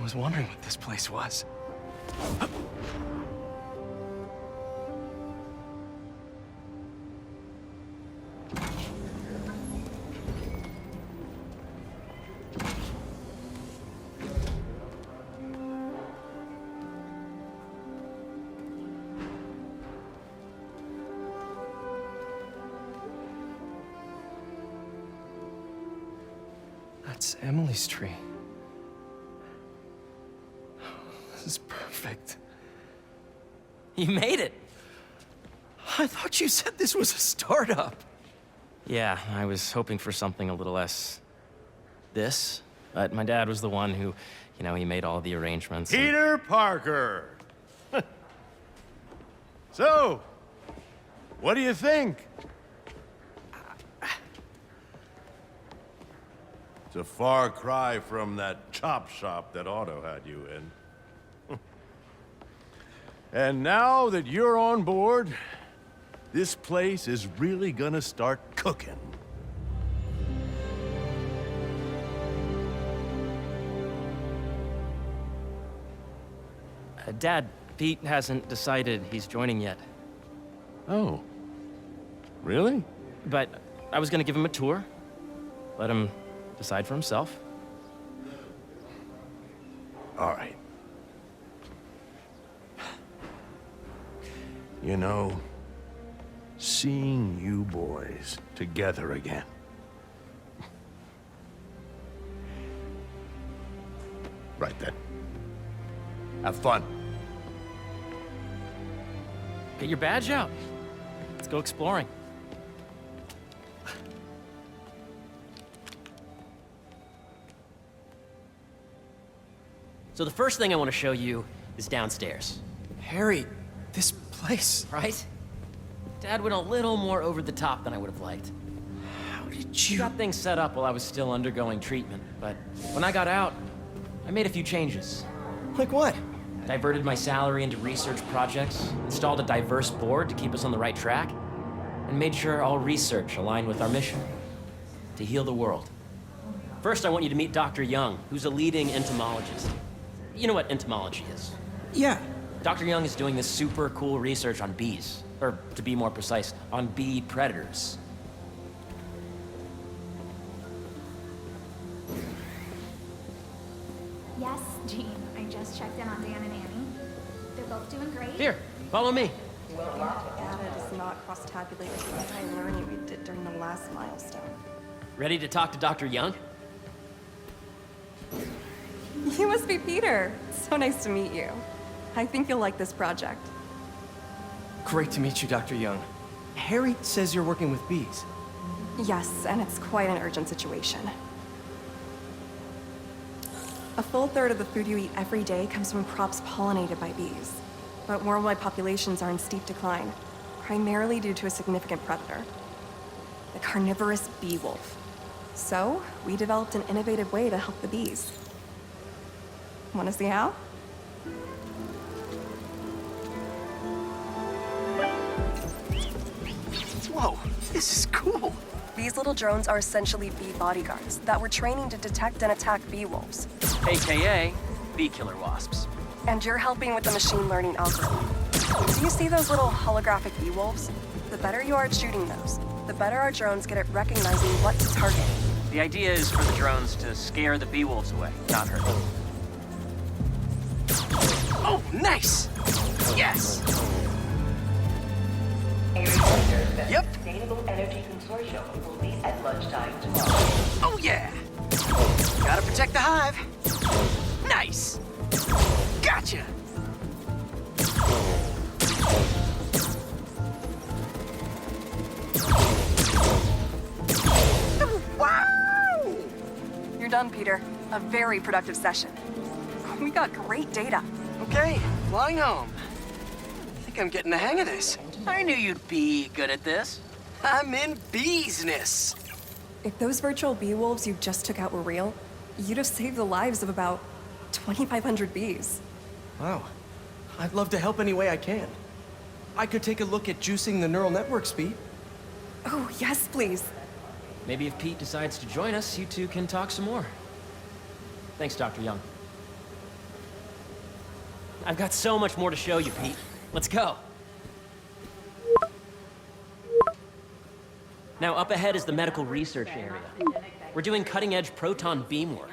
was wondering what this place was. That's Emily's tree. This is perfect. You made it! I thought you said this was a startup. Yeah, I was hoping for something a little less... this. But my dad was the one who, he made all the arrangements. Peter Parker! So, what do you think? It's a far cry from that chop shop that Otto had you in. And now that you're on board, this place is really gonna start cooking. Dad, Pete hasn't decided he's joining yet. Oh. Really? But I was gonna give him a tour. Let him decide for himself. All right. You know, seeing you boys together again. Right then. Have fun. Get your badge out. Let's go exploring. So the first thing I want to show you is downstairs. Harry, this place... Right? Dad went a little more over the top than I would have liked. How did He you... got things set up while I was still undergoing treatment, but when I got out, I made a few changes. Like what? Diverted my salary into research projects, installed a diverse board to keep us on the right track, and made sure all research aligned with our mission, to heal the world. First, I want you to meet Dr. Young, who's a leading entomologist. You know what entomology is? Yeah. Dr. Young is doing this super cool research on bees, or to be more precise, on bee predators. Yes, Jean. I just checked in on Dan and Annie. They're both doing great. Here, follow me. Data does not cross-tabulate with the anti-learning we did during the last milestone. Ready to talk to Dr. Young? You must be Peter. So nice to meet you. I think you'll like this project. Great to meet you, Dr. Young. Harry says you're working with bees. Yes, and it's quite an urgent situation. A full third of the food you eat every day comes from crops pollinated by bees. But worldwide populations are in steep decline, primarily due to a significant predator, the carnivorous bee wolf. So, we developed an innovative way to help the bees. Want to see how? Whoa, this is cool. These little drones are essentially bee bodyguards that we're training to detect and attack bee wolves. AKA bee killer wasps. And you're helping with the machine learning algorithm. Do you see those little holographic bee wolves? The better you are at shooting those, the better our drones get at recognizing what to target. The idea is for the drones to scare the bee wolves away, not hurt them. Oh, nice! Yes! A reminder that Yep. the Sustainable Energy Consortium will meet at lunchtime tomorrow. Oh, yeah! Gotta protect the hive. Nice! Gotcha! Wow! You're done, Peter. A very productive session. We got great data. Okay, flying home. I think I'm getting the hang of this. I knew you'd be good at this. I'm in business. If those virtual bee wolves you just took out were real, you'd have saved the lives of about 2,500 bees. Wow. I'd love to help any way I can. I could take a look at juicing the neural network speed. Oh, yes, please. Maybe if Pete decides to join us, you two can talk some more. Thanks, Dr. Young. I've got so much more to show you, Pete. Let's go. Now, up ahead is the medical research area. We're doing cutting-edge proton beam work,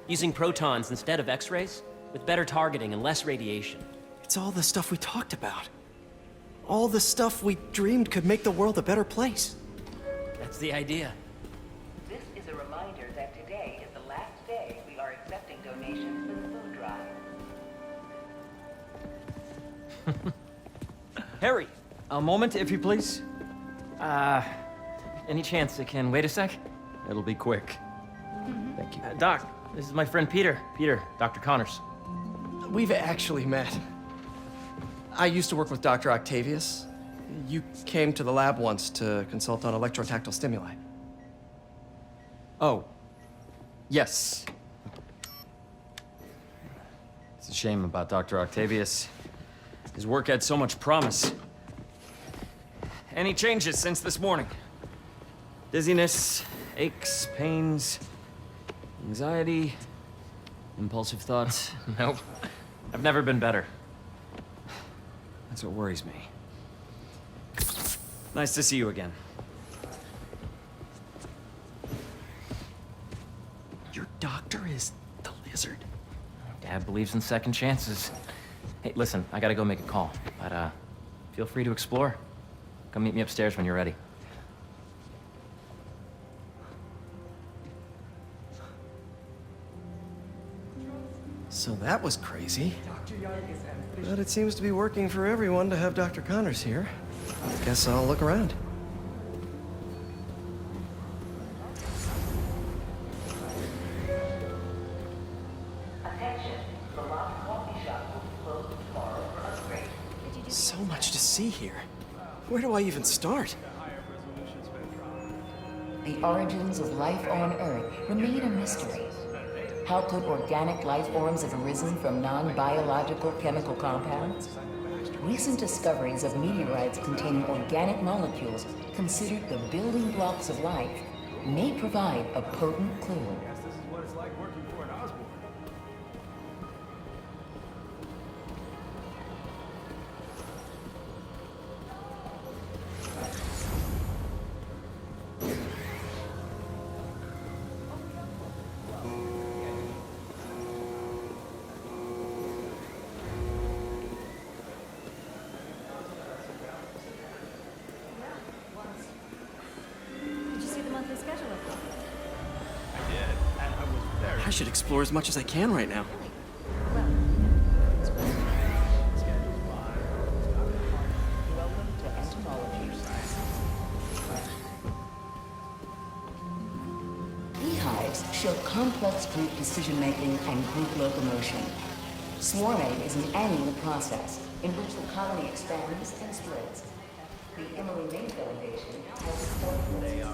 using protons instead of X-rays, with better targeting and less radiation. It's all the stuff we talked about. All the stuff we dreamed could make the world a better place. That's the idea. This is a reminder that today is the last day we are accepting donations for the food drive. Harry! A moment, if you please. Any chance it can wait a sec? It'll be quick. Thank you. Doc, this is my friend Peter. Peter, Dr. Connors. We've actually met. I used to work with Dr. Octavius. You came to the lab once to consult on electrotactile stimuli. Oh. Yes. It's a shame about Dr. Octavius. His work had so much promise. Any changes since this morning? Dizziness, aches, pains, anxiety, impulsive thoughts. Nope. I've never been better. That's what worries me. Nice to see you again. Your doctor is the lizard. Dad believes in second chances. Hey, listen, I gotta go make a call, but feel free to explore. Come meet me upstairs when you're ready. So that was crazy. But it seems to be working for everyone to have Dr. Connors here. Guess I'll look around. Attention, the lobby coffee shop will be closed tomorrow for upgrade. So much to see here. Where do I even start? The origins of life on Earth remain a mystery. How could organic life forms have arisen from non-biological chemical compounds? Recent discoveries of meteorites containing organic molecules considered the building blocks of life may provide a potent clue. This is what it's like working for an Osborn. Did you see the monthly schedule? I did, and I was very... I should explore as much as I can right now. Welcome to entomology. Beehives show complex group decision-making and group locomotion. Swarming is an annual process in which the colony expands and spreads. The Emily May Foundation has supported this.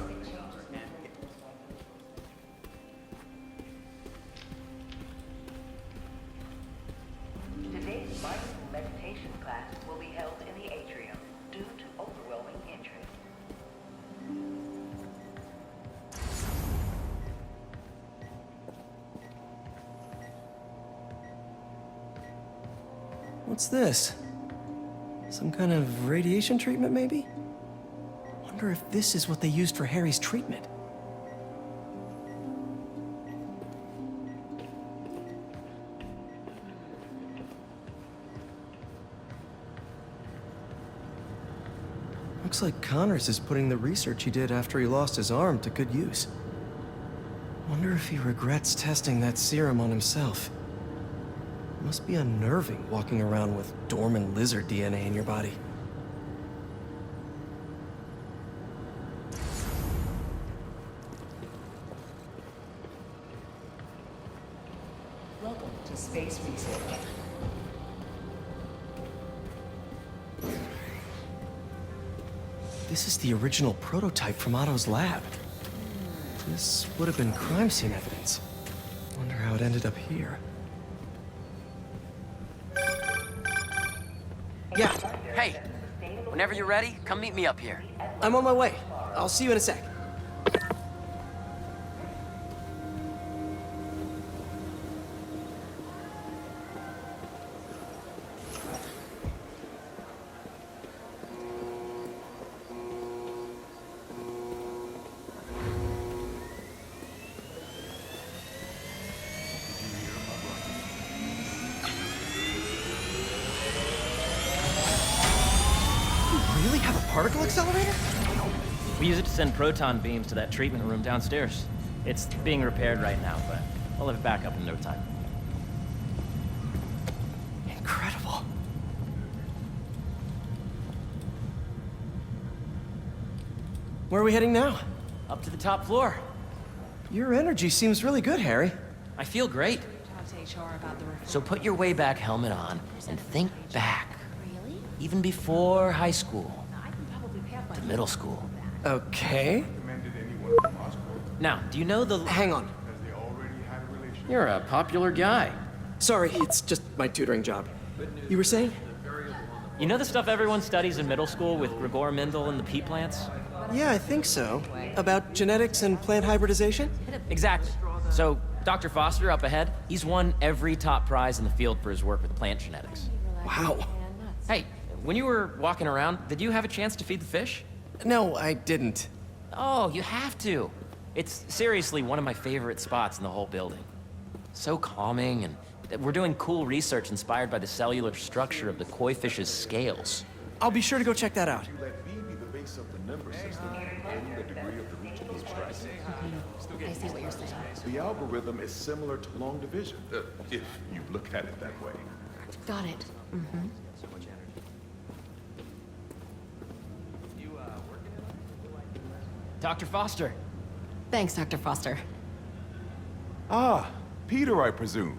Today's mindful meditation class will be held in the atrium due to overwhelming interest. What's this? Some kind of radiation treatment, maybe? Wonder if this is what they used for Harry's treatment. Looks like Connors is putting the research he did after he lost his arm to good use. Wonder if he regrets testing that serum on himself. Must be unnerving walking around with dormant lizard DNA in your body. Welcome to Space Research. This is the original prototype from Otto's lab. This would have been crime scene evidence. Wonder how it ended up here. Yeah, Hey, whenever you're ready, come meet me up here. I'm on my way. I'll see you in a sec. particle accelerator? We use it to send proton beams to that treatment room downstairs. It's being repaired right now, but I'll have it back up in no time. Incredible. Where are we heading now? Up to the top floor. Your energy seems really good, Harry. I feel great. So put your way back helmet on and think back. Really? Even before high school, I can probably pass my to middle school. Okay. Now, do you know the... Hang on. You're a popular guy. Sorry, it's just my tutoring job. You were saying? You know the stuff everyone studies in middle school with Gregor Mendel and the pea plants? Yeah, I think so. About genetics and plant hybridization? Exactly. So, Dr. Foster up ahead, he's won every top prize in the field for his work with plant genetics. Wow. Hey, when you were walking around, did you have a chance to feed the fish? No, I didn't. Oh, you have to. It's seriously one of my favorite spots in the whole building. So calming, and we're doing cool research inspired by the cellular structure of the koi fish's scales. I'll be sure to go check that out. I see what you're saying. The algorithm is similar to long division, if you look at it that way. Got it. Mm-hmm. Dr. Foster. Thanks, Dr. Foster. Ah, Peter, I presume.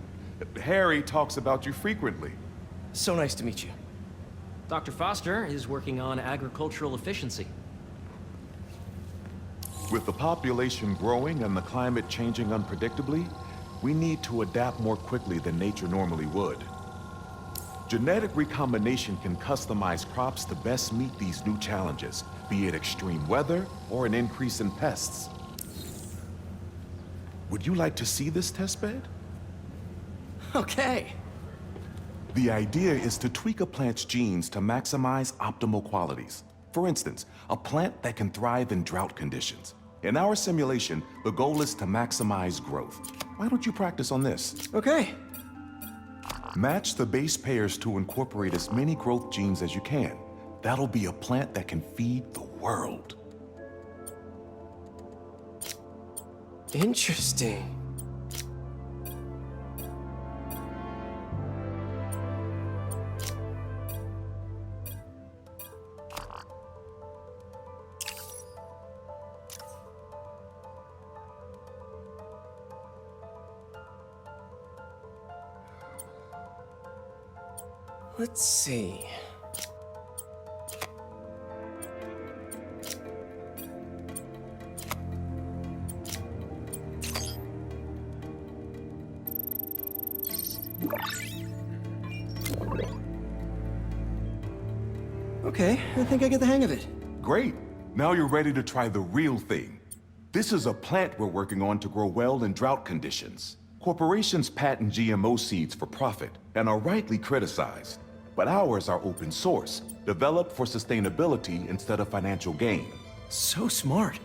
Harry talks about you frequently. So nice to meet you. Dr. Foster is working on agricultural efficiency. With the population growing and the climate changing unpredictably, we need to adapt more quickly than nature normally would. Genetic recombination can customize crops to best meet these new challenges, be it extreme weather or an increase in pests. Would you like to see this testbed? Okay. The idea is to tweak a plant's genes to maximize optimal qualities. For instance, a plant that can thrive in drought conditions. In our simulation, the goal is to maximize growth. Why don't you practice on this? Okay. Match the base pairs to incorporate as many growth genes as you can. That'll be a plant that can feed the world. Interesting. Let's see. Okay, I think I get the hang of it. Great. Now you're ready to try the real thing. This is a plant we're working on to grow well in drought conditions. Corporations patent GMO seeds for profit and are rightly criticized. But ours are open source, developed for sustainability instead of financial gain. So smart.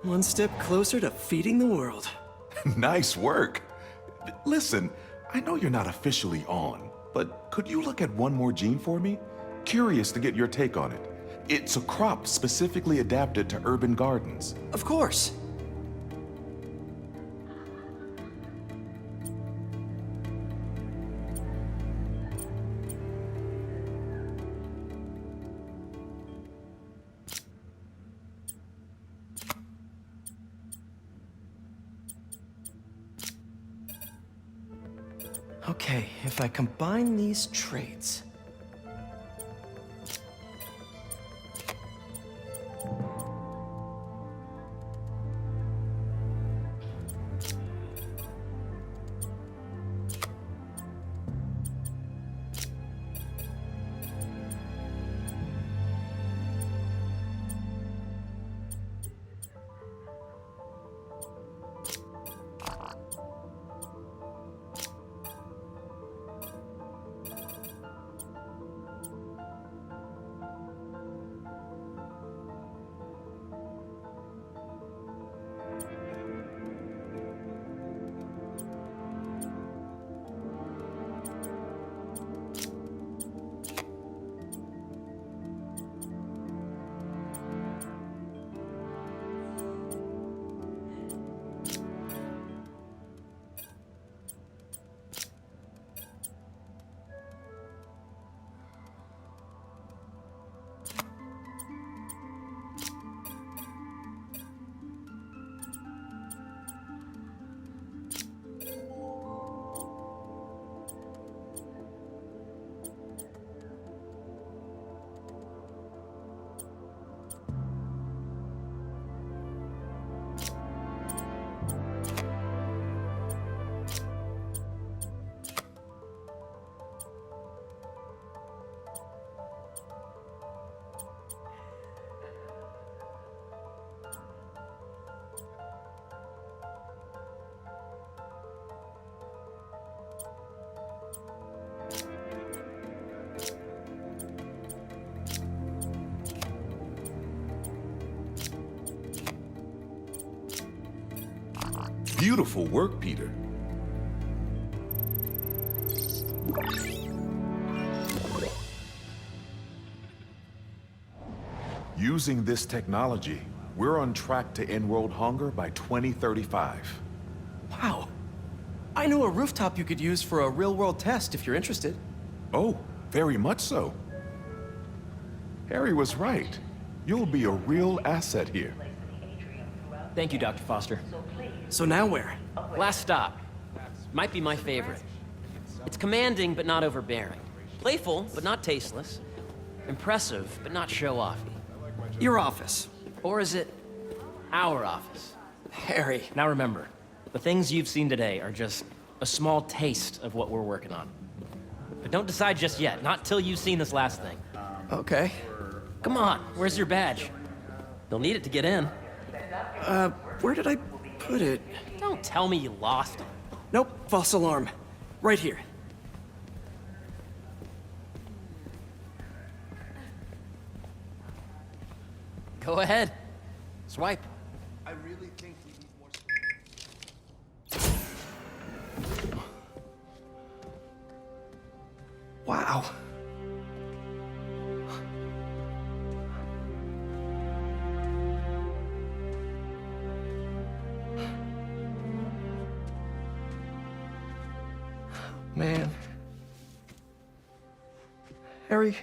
One step closer to feeding the world. Nice work. Listen, I know you're not officially on, but could you look at one more gene for me? Curious to get your take on it. It's a crop specifically adapted to urban gardens. Of course. Okay, if I combine these traits... Beautiful work, Peter. Using this technology, we're on track to end world hunger by 2035. Wow. I know a rooftop you could use for a real-world test if you're interested. Oh, very much so. Harry was right. You'll be a real asset here. Thank you, Dr. Foster. So now where? Last stop. Might be my favorite. It's commanding, but not overbearing. Playful, but not tasteless. Impressive, but not show-offy. Your office. Or is it our office? Harry. Now remember, the things you've seen today are just a small taste of what we're working on. But don't decide just yet, not till you've seen this last thing. Okay. Come on, where's your badge? You'll need it to get in. Where did I put it? Don't tell me you lost it. Nope, false alarm. Right here. Go ahead. Swipe. I really think we need more. Wow. Man. Harry.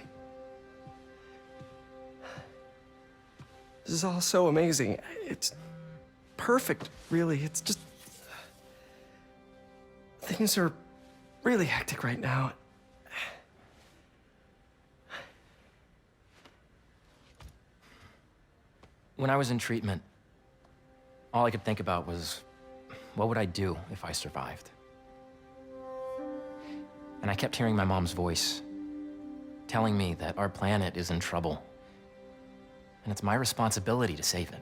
This is all so amazing. It's perfect, really. It's just... Things are really hectic right now. When I was in treatment, all I could think about was, what would I do if I survived? And I kept hearing my mom's voice, telling me that our planet is in trouble, and it's my responsibility to save it.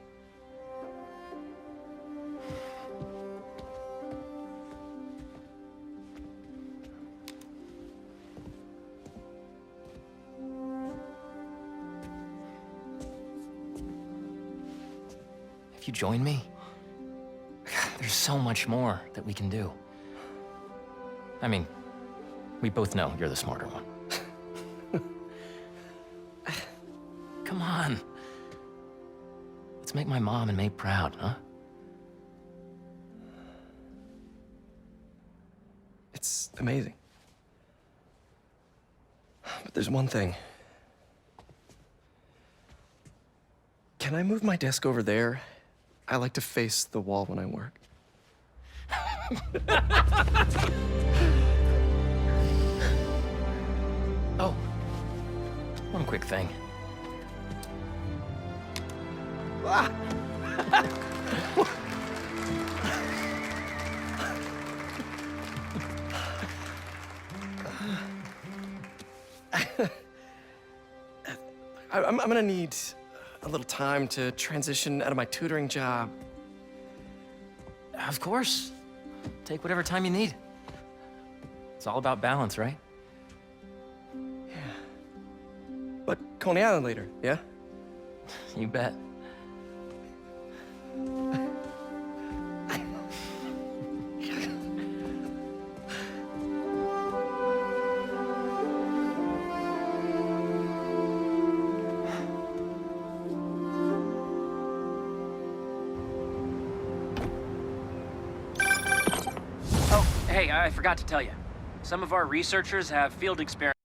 if you join me, there's so much more that we can do. I mean, we both know you're the smarter one. Come on. Let's make my mom and May proud, huh? It's amazing. But there's one thing. Can I move my desk over there? I like to face the wall when I work. Oh, one quick thing. Ah! I'm gonna need a little time to transition out of my tutoring job. Of course. Take whatever time you need. It's all about balance, right? Yeah. But Coney Island later, yeah? You bet. Oh, hey, I forgot to tell you. Some of our researchers have field experiments.